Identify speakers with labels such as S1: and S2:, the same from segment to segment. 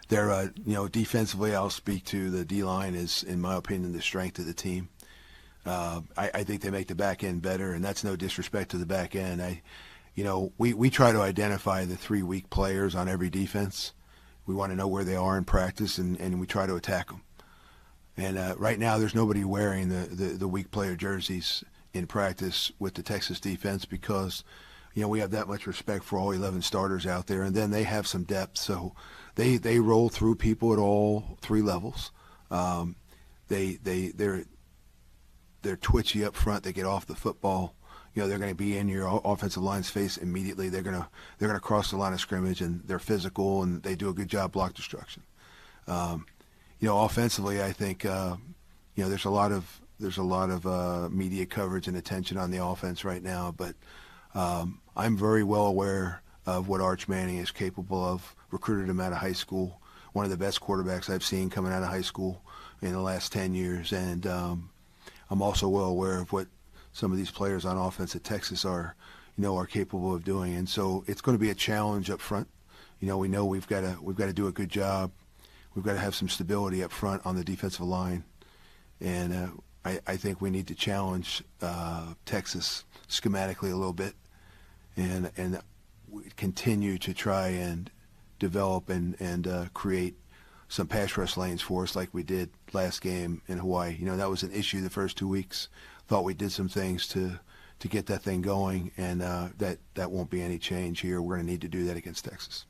S1: They're, defensively, I'll speak to the D line is, in my opinion, the strength of the team. I think they make the back end better, and that's no disrespect to the back end. We try to identify the 3 weak players on every defense. We want to know where they are in practice, and we try to attack them. And right now, there's nobody wearing the weak player jerseys in practice with the Texas defense because, we have that much respect for all 11 starters out there, and then they have some depth. So they roll through people at all 3 levels. Um, they're twitchy up front. They get off the football. They're going to be in your offensive line's face immediately. They're going to cross the line of scrimmage, and they're physical, and they do a good job block destruction. Um, Offensively, I think there's a lot of media coverage and attention on the offense right now, but I'm very well aware of what Arch Manning is capable of. Recruited him out of high school, one of the best quarterbacks I've seen coming out of high school in the last 10 years, and I'm also well aware of what some of these players on offense at Texas are capable of doing, and so it's going to be a challenge up front. We know we've got to do a good job. We've got to have some stability up front on the defensive line, and I think we need to challenge Texas schematically a little bit, and continue to try and develop and create some pass rush lanes for us like we did last game in Hawaii. That was an issue the first 2 weeks. Thought we did some things to get that thing going, and that won't be any change here. We're going to need to do that against Texas.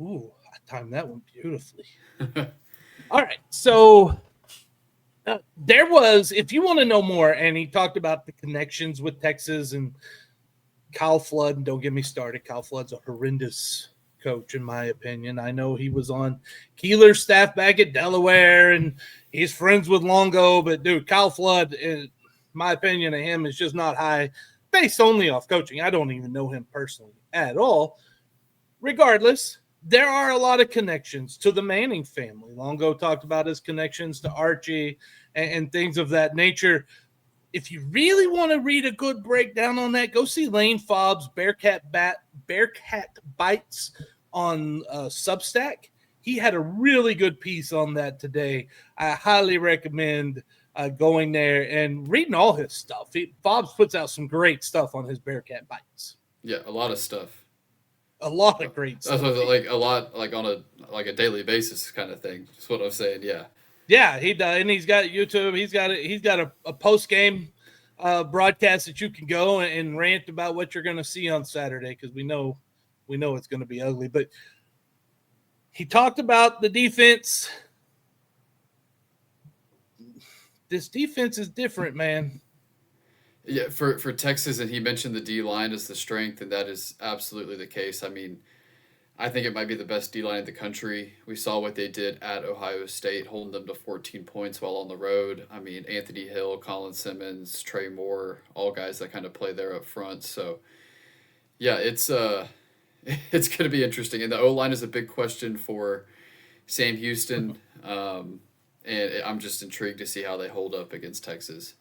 S2: Ooh, I timed that one beautifully. All right, so there was, if you want to know more, and he talked about the connections with Texas and Kyle Flood, and don't get me started. Kyle Flood's a horrendous coach, in my opinion. I know he was on Keeler's staff back at Delaware, and he's friends with Longo, but dude, Kyle Flood, in my opinion of him, is just not high, based only off coaching. I don't even know him personally at all. Regardless, there are a lot of connections to the Manning family. Longo talked about his connections to Archie and things of that nature. If you really want to read a good breakdown on that, go see Lane Fobb's Bearcat Bites on Substack. He had a really good piece on that today. I highly recommend going there and reading all his stuff. Fobbs puts out some great stuff on his Bearcat Bites.
S3: Yeah, a lot of stuff.
S2: A lot of great
S3: That's
S2: stuff.
S3: like a lot, like on a daily basis kind of thing. That's what I'm saying. Yeah.
S2: Yeah, he does, and he's got YouTube. He's got a post game broadcast that you can go and rant about what you're going to see on Saturday, because we know it's going to be ugly. But he talked about the defense. This defense is different, man.
S3: Yeah, for Texas, and he mentioned the D line as the strength, and that is absolutely the case. I mean, I think it might be the best D line in the country. We saw what they did at Ohio State, holding them to 14 points while on the road. I mean, Anthony Hill, Colin Simmons, Trey Moore, all guys that kind of play there up front. So yeah, it's it's going to be interesting, and the O line is a big question for Sam Houston, and I'm just intrigued to see how they hold up against Texas.